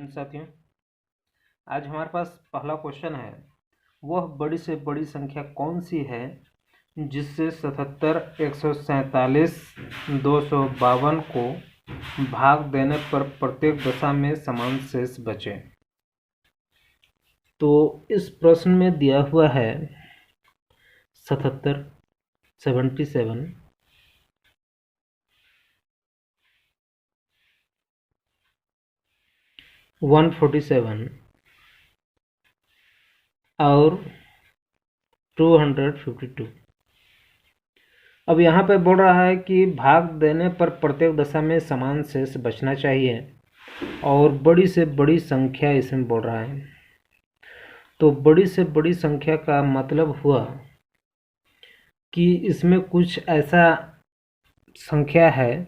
साथियों, आज हमारे पास पहला क्वेश्चन है। वह बड़ी से बड़ी संख्या कौन सी है जिससे 77, 147, 252 को भाग देने पर प्रत्येक दशा में समान शेष बचे। तो इस प्रश्न में दिया हुआ है 77, 77, 147 और 252। अब यहाँ पे बोल रहा है कि भाग देने पर प्रत्येक दशा में समान शेष बचना चाहिए और बड़ी से बड़ी संख्या इसमें बोल रहा है। तो बड़ी से बड़ी संख्या का मतलब हुआ कि इसमें कुछ ऐसा संख्या है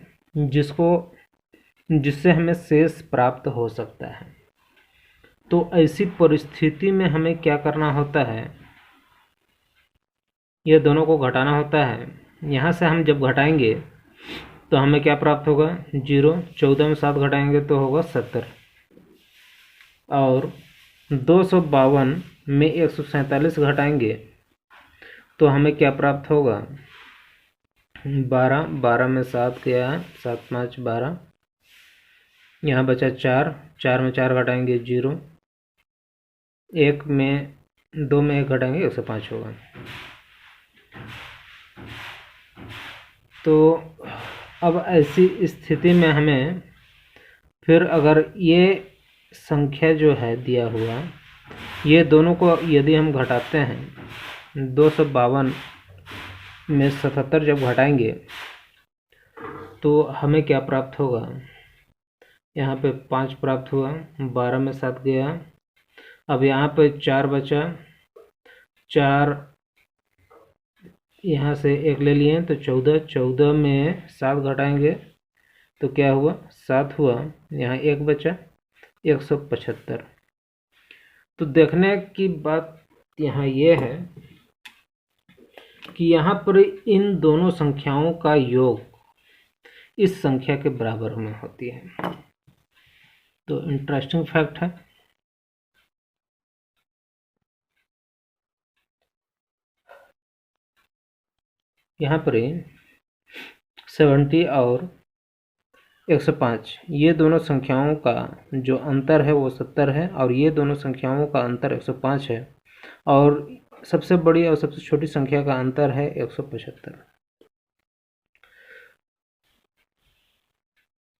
जिससे हमें शेष प्राप्त हो सकता है। तो ऐसी परिस्थिति में हमें क्या करना होता है, ये दोनों को घटाना होता है। यहाँ से हम जब घटाएंगे तो हमें क्या प्राप्त होगा, 0। 14 में 7 घटाएंगे तो होगा 70 और 252 में 147 घटाएंगे तो हमें क्या प्राप्त होगा, 12। 12 में 7 गया, 7 5 12, यहाँ बचा 4। 4 में 4 घटाएंगे 0, 1 में 2 में 1 घटाएंगे 105 होगा। तो अब ऐसी स्थिति में हमें फिर अगर ये संख्या जो है दिया हुआ, ये दोनों को यदि हम घटाते हैं, 252 में 77 जब घटाएंगे तो हमें क्या प्राप्त होगा, यहाँ पे 5 प्राप्त हुआ, 12 में 7 गया, अब यहाँ पे 4 बचा, 4 यहाँ से 1 ले लिए तो 14। 14 में 7 घटाएंगे तो क्या हुआ, 7 हुआ, यहाँ 1 बचा, 175। तो देखने की बात यहाँ ये है कि यहाँ पर इन दोनों संख्याओं का योग इस संख्या के बराबर में होती है। तो इंटरेस्टिंग फैक्ट है। यहाँ पर 70 और 105 ये दोनों संख्याओं का जो अंतर है वो 70 है और ये दोनों संख्याओं का अंतर 105 है और सबसे बड़ी और सबसे छोटी संख्या का अंतर है 175।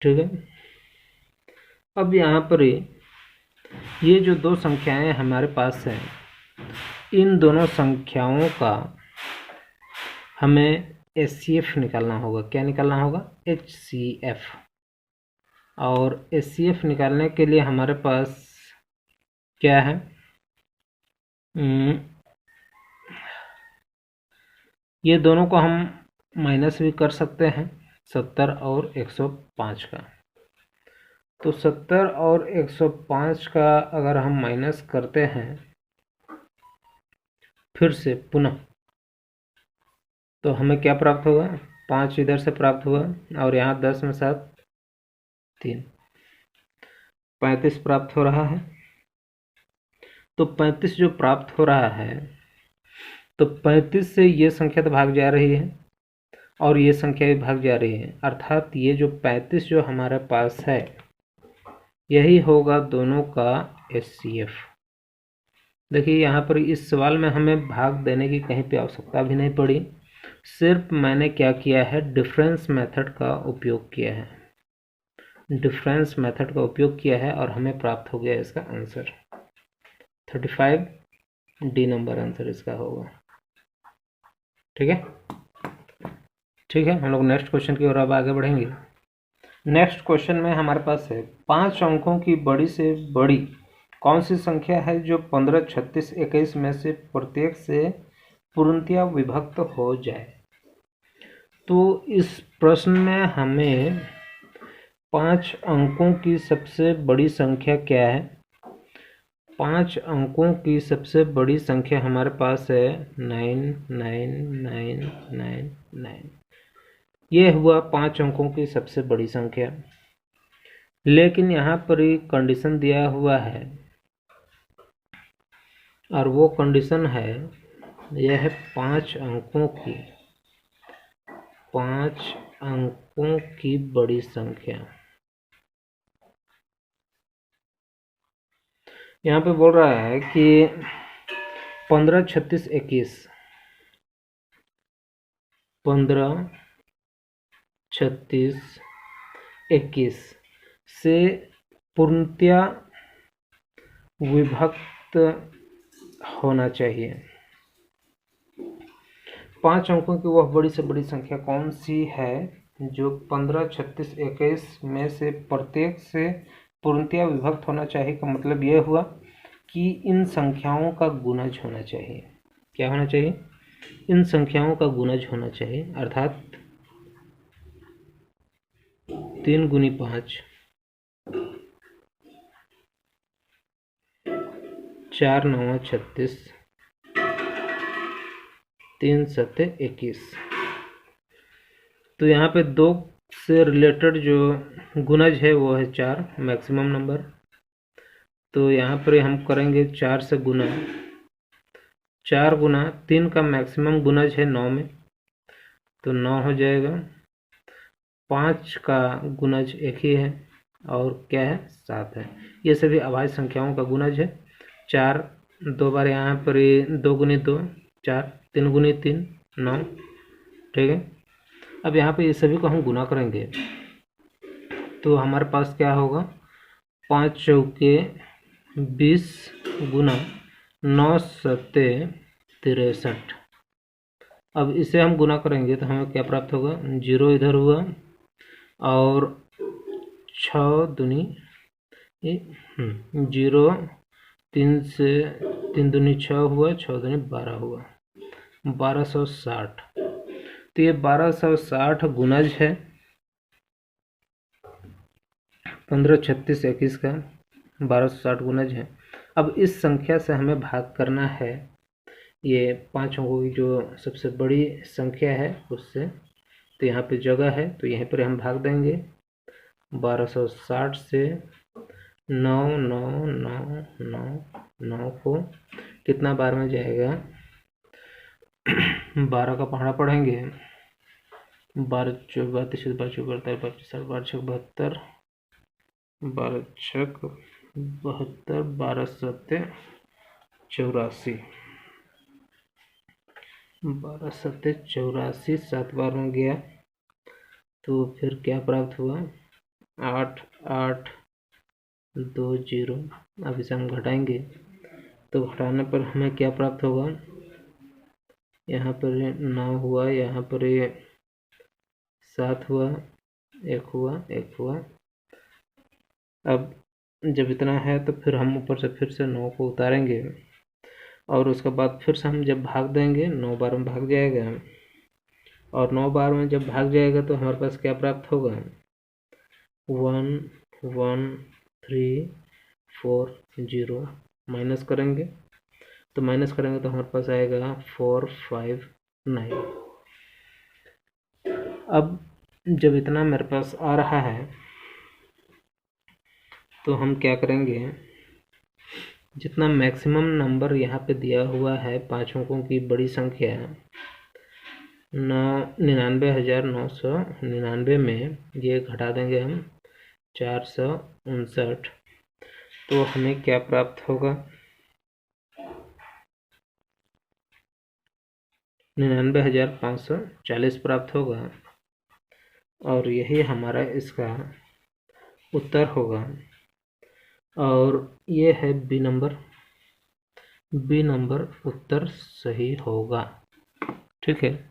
ठीक है। अब यहाँ पर ये जो दो संख्याएं हमारे पास हैं, इन दोनों संख्याओं का हमें HCF निकालना होगा। क्या निकालना होगा, HCF। और HCF निकालने के लिए हमारे पास क्या है, ये दोनों को हम माइनस भी कर सकते हैं, 70 और 105 का। तो 70 और 105 का अगर हम माइनस करते हैं फिर से पुनः, तो हमें क्या प्राप्त होगा, 5 इधर से प्राप्त हुआ और यहाँ 10 में 7 3, 35 प्राप्त हो रहा है। तो 35 जो प्राप्त हो रहा है, तो 35 से ये संख्या तो भाग जा रही है और ये संख्या भी भाग जा रही है, अर्थात ये जो 35 जो हमारे पास है यही होगा दोनों का HCF। देखिए यहाँ पर इस सवाल में हमें भाग देने की कहीं पे आवश्यकता भी नहीं पड़ी, सिर्फ मैंने क्या किया है, डिफरेंस मेथड का उपयोग किया है। डिफरेंस मेथड का उपयोग किया है और हमें प्राप्त हो गया इसका आंसर 35। डी नंबर आंसर इसका होगा। ठीक है, ठीक है। हम लोग नेक्स्ट क्वेश्चन की ओर अब आगे बढ़ेंगे। नेक्स्ट क्वेश्चन में हमारे पास है 5 अंकों की बड़ी से बड़ी कौन सी संख्या है जो 15, 36, 21 में से प्रत्येक से पूर्णतया विभक्त हो जाए। तो इस प्रश्न में हमें 5 अंकों की सबसे बड़ी संख्या क्या है, 5 अंकों की सबसे बड़ी संख्या हमारे पास है 99999। ये हुआ 5 अंकों की सबसे बड़ी संख्या। लेकिन यहाँ पर ही कंडीशन दिया हुआ है, और वो कंडीशन है, यह है 5 अंकों की बड़ी संख्या। यहाँ पे बोल रहा है कि 15, 36, 21, 15, 36, 21 से पूर्णतया विभक्त होना चाहिए। 5 अंकों की वह बड़ी से बड़ी संख्या कौन सी है जो 15, 36, 21 में से प्रत्येक से पूर्णतया विभक्त होना चाहिए? का मतलब यह हुआ कि इन संख्याओं का गुणज होना चाहिए। क्या होना चाहिए? इन संख्याओं का गुणज होना चाहिए, अर्थात 3 गुनी 5, 4 9 36, 3 7 21। तो यहाँ पे 2 से रिलेटेड जो गुणज है वो है 4, मैक्सिमम नंबर। तो यहाँ पर हम करेंगे 4 से गुना। 4 गुना 3 का मैक्सिमम गुणज है 9 में, तो 9 हो जाएगा। 5 का गुणज एक ही है, और क्या है? 7 है। ये सभी अभाज्य संख्याओं का गुणज है। 4 2 बार यहाँ पर 2 गुनी 2 4, 3 गुनी 3 9, ठीक है। अब यहाँ पे ये सभी को हम गुना करेंगे तो हमारे पास क्या होगा? 5 चौके 20 गुना 9 सत्ते 63। अब इसे हम गुना करेंगे तो हमें क्या प्राप्त होगा? 0 इधर हुआ, और 6 दूनी 0, 3 से 3 दूनी 6 हुआ, 6 दूनी 12 हुआ, 1260। तो ये 1260 गुणज है 15, 36, 21 का 1260 गुणज है। अब इस संख्या से हमें भाग करना है, ये 5 अंकों की जो सबसे बड़ी संख्या है उससे। तो यहाँ पे जगह है तो यहीं पर हम भाग देंगे। 1260 से 9 9 9 9 9 को कितना बार में जाएगा? 12 का पहाड़ा पढ़ेंगे। 12 चौक 32, 12 चौक 48, 12 छक 72, 12 छक 72, 12 सत्ते 84, 12 सत्ते 84, 7 बार में गया तो फिर क्या प्राप्त हुआ? 8 8 2 0। अब इसे हम घटाएंगे तो घटाने पर हमें क्या प्राप्त होगा? यहाँ पर 9 हुआ, यहाँ पर 7 हुआ, 1 हुआ, 1 हुआ। अब जब इतना है तो फिर हम ऊपर से फिर से 9 को उतारेंगे, और उसके बाद फिर से हम जब भाग देंगे 9 बार में भाग जाएगा, और 9 बार में जब भाग जाएगा तो हमारे पास क्या प्राप्त होगा? 1 1 3 4 0। माइनस करेंगे तो हमारे पास आएगा 4 5 9। अब जब इतना मेरे पास आ रहा है तो हम क्या करेंगे? जितना मैक्सिमम नंबर यहाँ पे दिया हुआ है 5 अंकों की बड़ी संख्या 99,999 में ये घटा देंगे हम 459। तो हमें क्या प्राप्त होगा? 99,540 प्राप्त होगा, और यही हमारा इसका उत्तर होगा। और ये है बी नंबर। बी नंबर उत्तर सही होगा, ठीक है।